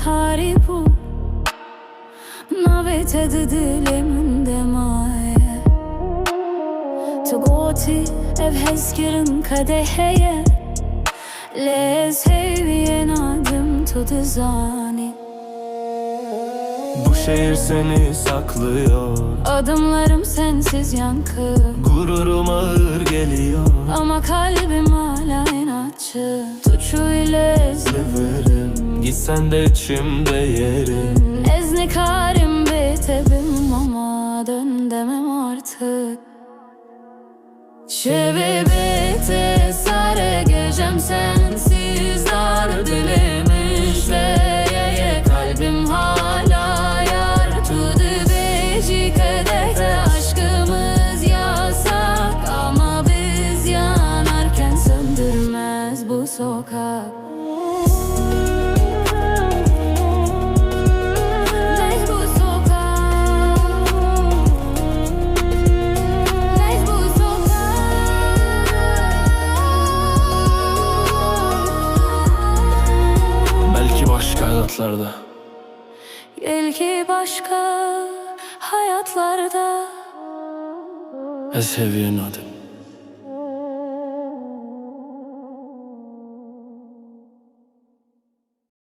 تعریفو نویتد دلم دمایه تو گوتی ev hezkirin kadeheye Les heviyen adım tutu zani. Bu şehir seni saklıyor, Adımlarım sensiz yankı, gururum ağır geliyor. ama kalbim hala inatçı. Tuçu ile Severim, gitsen de içimde yerin. Eznekarim bitebim ama dön demem artık. Şebebete sare gecem sensiz dar dilemiş ve ye kalbim hala yar tudu beşi kadehte aşkımız yasak ama biz yanarken söndürmez bu sokak. Başka hayatlarda, Belki başka hayatlarda seviyen adım.